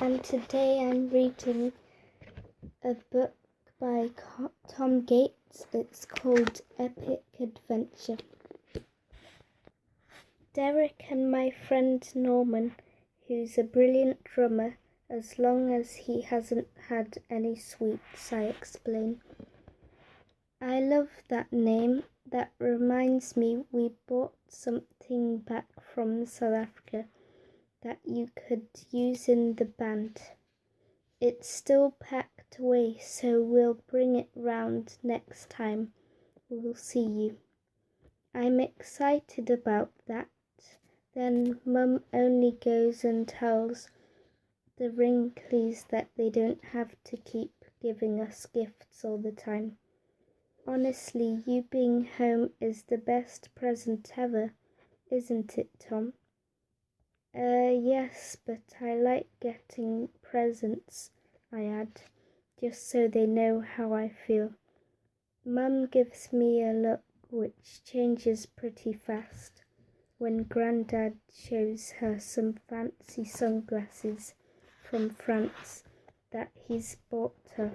and today I'm reading a book by Tom Gates. It's called Epic Adventure. Derek and my friend Norman, who's a brilliant drummer, as long as he hasn't had any sweets, I explain. I love that name. That reminds me we bought something back from South Africa that you could use in the band. It's still packed away, so we'll bring it round next time we'll see you. I'm excited about that. Then Mum only goes and tells the Wrinklies that they don't have to keep giving us gifts all the time. Honestly, you being home is the best present ever, isn't it, Tom? Yes, but I like getting presents, I add, just so they know how I feel. Mum gives me a look which changes pretty fast when Grandad shows her some fancy sunglasses from France that he's bought her.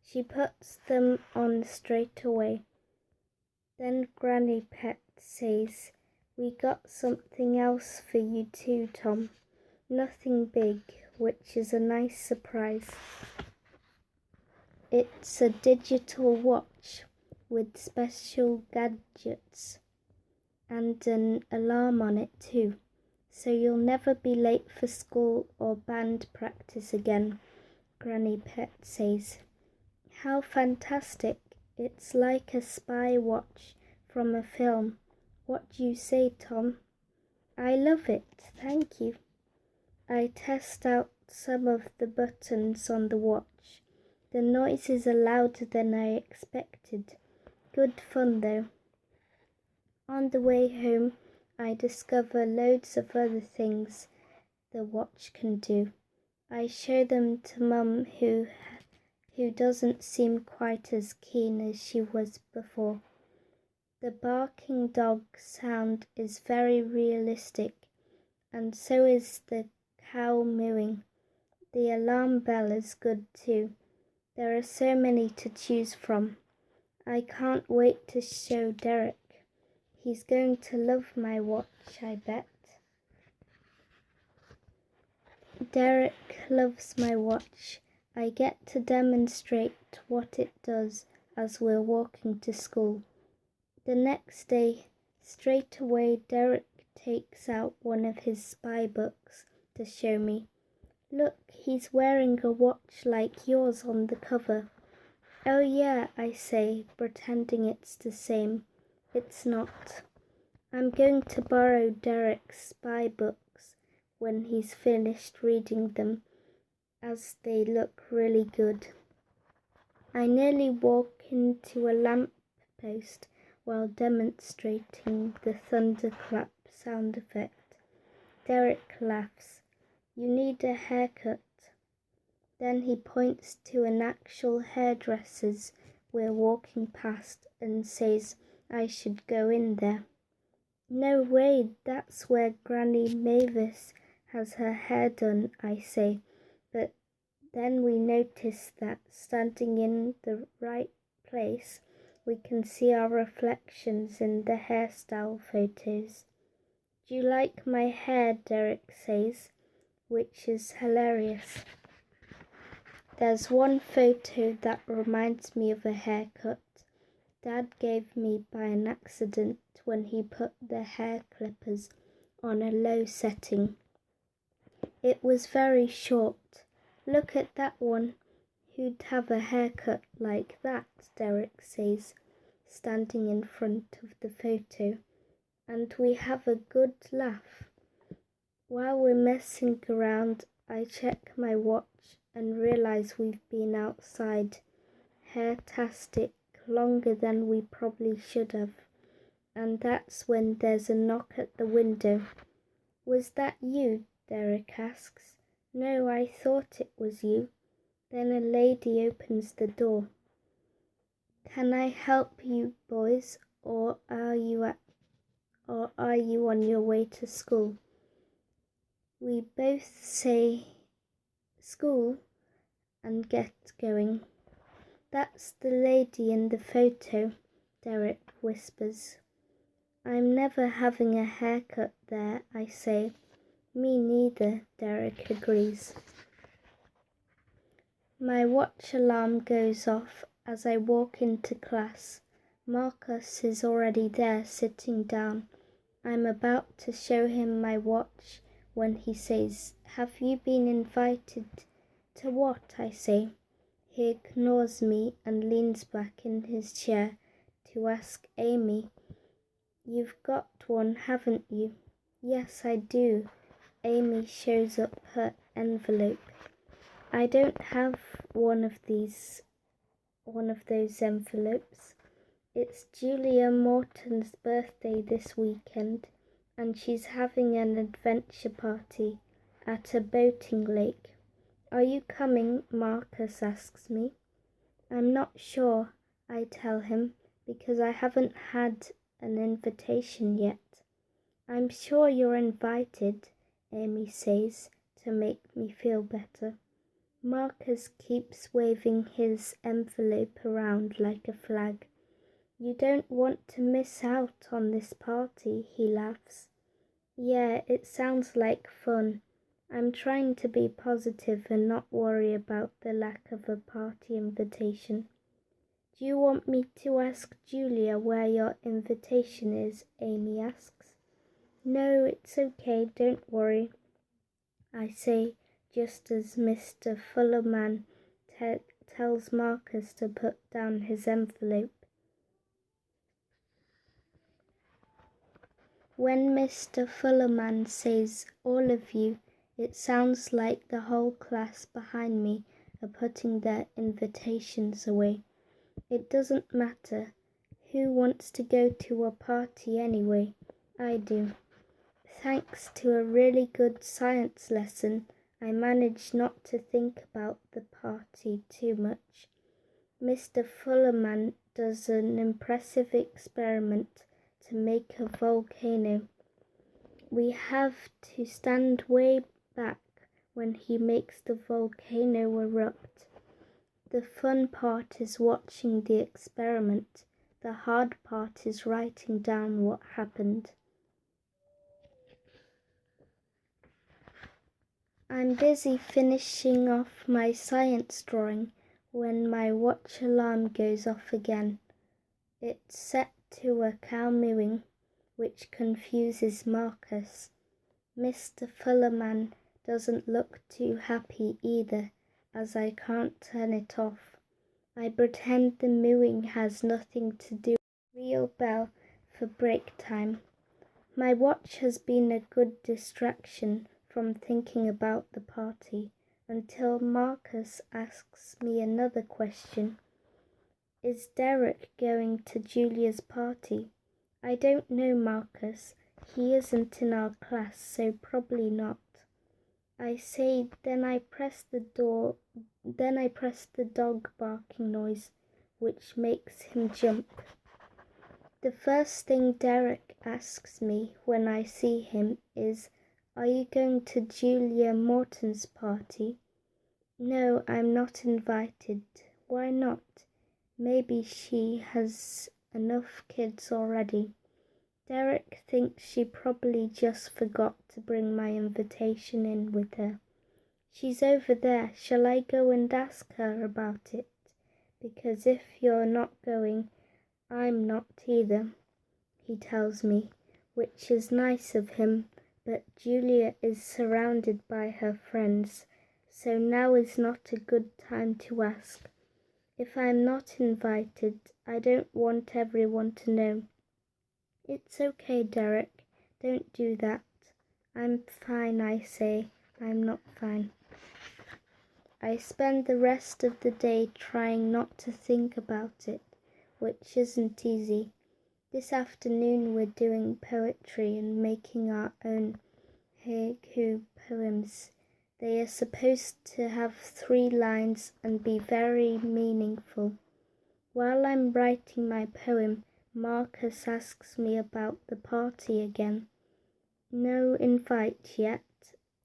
She puts them on straight away. Then Granny Pet says, "We got something else for you too, Tom. Nothing big, which is a nice surprise. It's a digital watch with special gadgets and an alarm on it too, so you'll never be late for school or band practice again," Granny Pet says. "How fantastic. It's like a spy watch from a film. What do you say, Tom?" "I love it, thank you." I test out some of the buttons on the watch. The noises are louder than I expected. Good fun though. On the way home, I discover loads of other things the watch can do. I show them to Mum, who doesn't seem quite as keen as she was before. The barking dog sound is very realistic, and so is the cow mooing. The alarm bell is good too. There are so many to choose from. I can't wait to show Derek. He's going to love my watch, I bet. Derek loves my watch. I get to demonstrate what it does as we're walking to school. The next day, straight away, Derek takes out one of his spy books to show me. "Look, he's wearing a watch like yours on the cover." "Oh yeah," I say, pretending it's the same. It's not. I'm going to borrow Derek's spy books when he's finished reading them, as they look really good. I nearly walk into a lamp post while demonstrating the thunderclap sound effect. Derek laughs. "You need a haircut." Then he points to an actual hairdresser's we're walking past and says I should go in there. "No way, that's where Granny Mavis has her hair done," I say, but then we notice that standing in the right place, we can see our reflections in the hairstyle photos. "Do you like my hair?" Derek says, which is hilarious. There's one photo that reminds me of a haircut Dad gave me by an accident when he put the hair clippers on a low setting. It was very short. "Look at that one. Who'd have a haircut like that?" Derek says, standing in front of the photo, and we have a good laugh. While we're messing around, I check my watch and realize we've been outside, hair-tastic, longer than we probably should have, and that's when there's a knock at the window. "Was that you?" Derek asks. "No, I thought it was you." Then a lady opens the door. "Can I help you, boys, or are you on your way to school?" We both say school and get going. That's the lady in the photo, Derek whispers. I'm never having a haircut there, I say. Me neither, Derek agrees. My watch alarm goes off as I walk into class. Marcus is already there sitting down. I'm about to show him my watch when he says, "Have you been invited?" "To what?" I say. He ignores me and leans back in his chair to ask Amy, "You've got one, haven't you?" "Yes, I do." Amy shows up her envelope. "I don't have one of those envelopes. It's Julia Morton's birthday this weekend, and she's having an adventure party at a boating lake. Are you coming?" Marcus asks me. "I'm not sure," I tell him, "because I haven't had an invitation yet." "I'm sure you're invited," Amy says to make me feel better. Marcus keeps waving his envelope around like a flag. "You don't want to miss out on this party," he laughs. "Yeah, it sounds like fun." I'm trying to be positive and not worry about the lack of a party invitation. "Do you want me to ask Julia where your invitation is?" Amy asks. "No, it's okay, don't worry," I say, just as Mr. Fullerman tells Marcus to put down his envelope. When Mr. Fullerman says "all of you," it sounds like the whole class behind me are putting their invitations away. It doesn't matter. Who wants to go to a party anyway? I do. Thanks to a really good science lesson, I managed not to think about the party too much. Mr. Fullerman does an impressive experiment to make a volcano. We have to stand way back when he makes the volcano erupt. The fun part is watching the experiment. The hard part is writing down what happened. I'm busy finishing off my science drawing when my watch alarm goes off again. It's set to a cow mooing, which confuses Marcus. Mr. Fullerman doesn't look too happy either, as I can't turn it off. I pretend the mooing has nothing to do with the real bell for break time. My watch has been a good distraction from thinking about the party until Marcus asks me another question. Is Derek going to Julia's party? I don't know, Marcus. He isn't in our class, so probably not. I say, then I press the dog barking noise, which makes him jump. The first thing Derek asks me when I see him is, "Are you going to Julia Morton's party?" "No, I'm not invited." "Why not?" "Maybe she has enough kids already." Derek thinks she probably just forgot to bring my invitation in with her. "She's over there. Shall I go and ask her about it? Because if you're not going, I'm not either," he tells me, which is nice of him, but Julia is surrounded by her friends, so now is not a good time to ask. If I'm not invited, I don't want everyone to know. "It's okay, Derek. Don't do that." "I'm fine," I say. I'm not fine. I spend the rest of the day trying not to think about it, which isn't easy. This afternoon we're doing poetry and making our own haiku poems. They are supposed to have 3 lines and be very meaningful. While I'm writing my poem, Marcus asks me about the party again. "No invite yet,"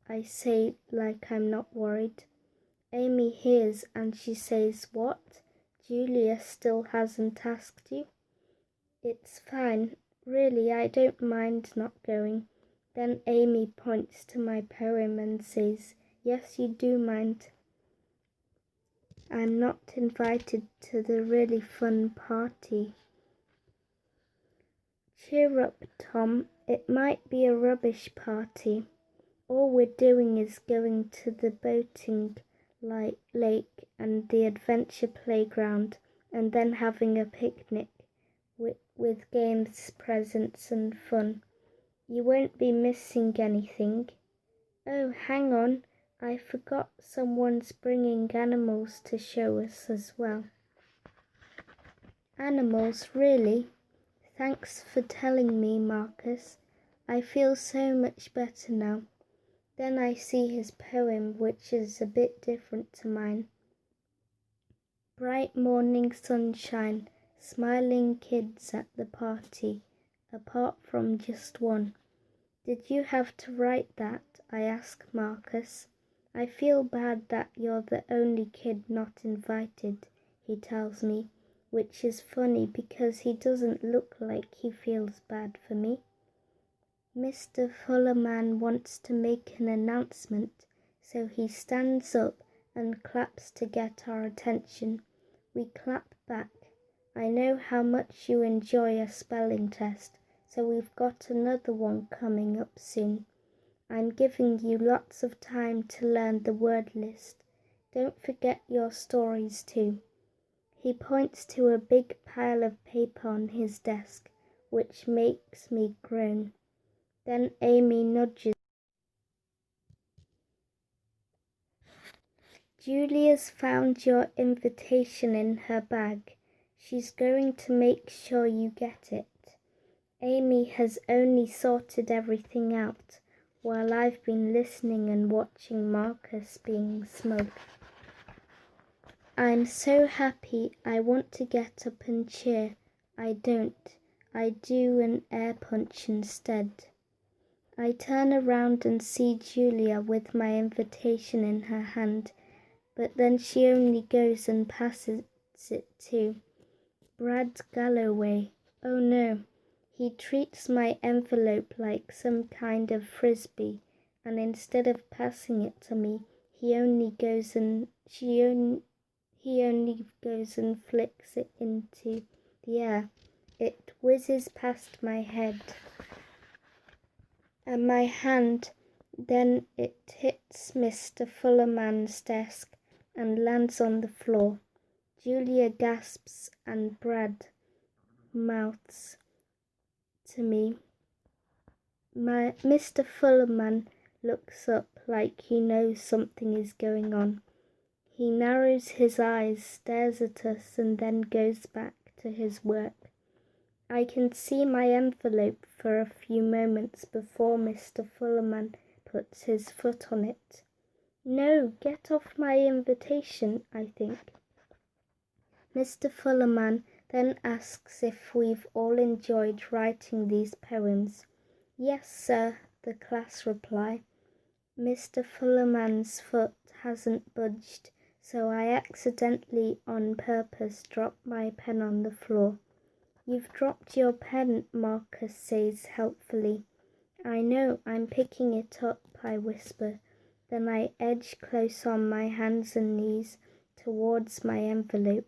I say like I'm not worried. Amy hears and she says, "What? Julia still hasn't asked you?" "It's fine. Really, I don't mind not going." Then Amy points to my poem and says, "Yes, you do mind. I'm not invited to the really fun party." "Cheer up, Tom. It might be a rubbish party. All we're doing is going to the boating lake and the adventure playground and then having a picnic with games, presents and fun. You won't be missing anything. Oh, hang on. I forgot someone's bringing animals to show us as well." "Animals, really? Thanks for telling me, Marcus. I feel so much better now." Then I see his poem, which is a bit different to mine. "Bright morning sunshine, smiling kids at the party, apart from just one." "Did you have to write that?" I ask Marcus. "I feel bad that you're the only kid not invited," he tells me, which is funny because he doesn't look like he feels bad for me. Mr. Fullerman wants to make an announcement, so he stands up and claps to get our attention. We clap back. "I know how much you enjoy a spelling test, so we've got another one coming up soon. I'm giving you lots of time to learn the word list. Don't forget your stories too." He points to a big pile of paper on his desk, which makes me groan. Then Amy nudges. "Julia's found your invitation in her bag. She's going to make sure you get it." Amy has only sorted everything out, while I've been listening and watching Marcus being smug. I'm so happy I want to get up and cheer. I don't. I do an air punch instead. I turn around and see Julia with my invitation in her hand, but then she only goes and passes it to Brad Galloway. Oh no. He treats my envelope like some kind of frisbee, and instead of passing it to me, he only goes and flicks it into the air. It whizzes past my head and my hand, then it hits Mr. Fullerman's desk and lands on the floor. Julia gasps and Brad mouths to me. Mr. Fullerman looks up like he knows something is going on. He narrows his eyes, stares at us, and then goes back to his work. I can see my envelope for a few moments before Mr. Fullerman puts his foot on it. "No, get off my invitation," I think. Mr. Fullerman then asks if we've all enjoyed writing these poems. "Yes, sir," the class reply. Mr. Fullerman's foot hasn't budged, so I accidentally on purpose drop my pen on the floor. "You've dropped your pen," Marcus says helpfully. "I know, I'm picking it up," I whisper. Then I edge close on my hands and knees towards my envelope.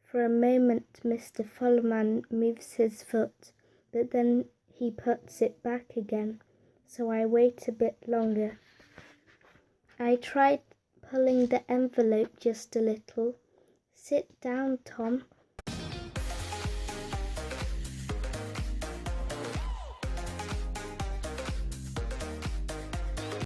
For a moment Mr. Fullerman moves his foot, but then he puts it back again, so I wait a bit longer. I tried pulling the envelope just a little. "Sit down, Tom.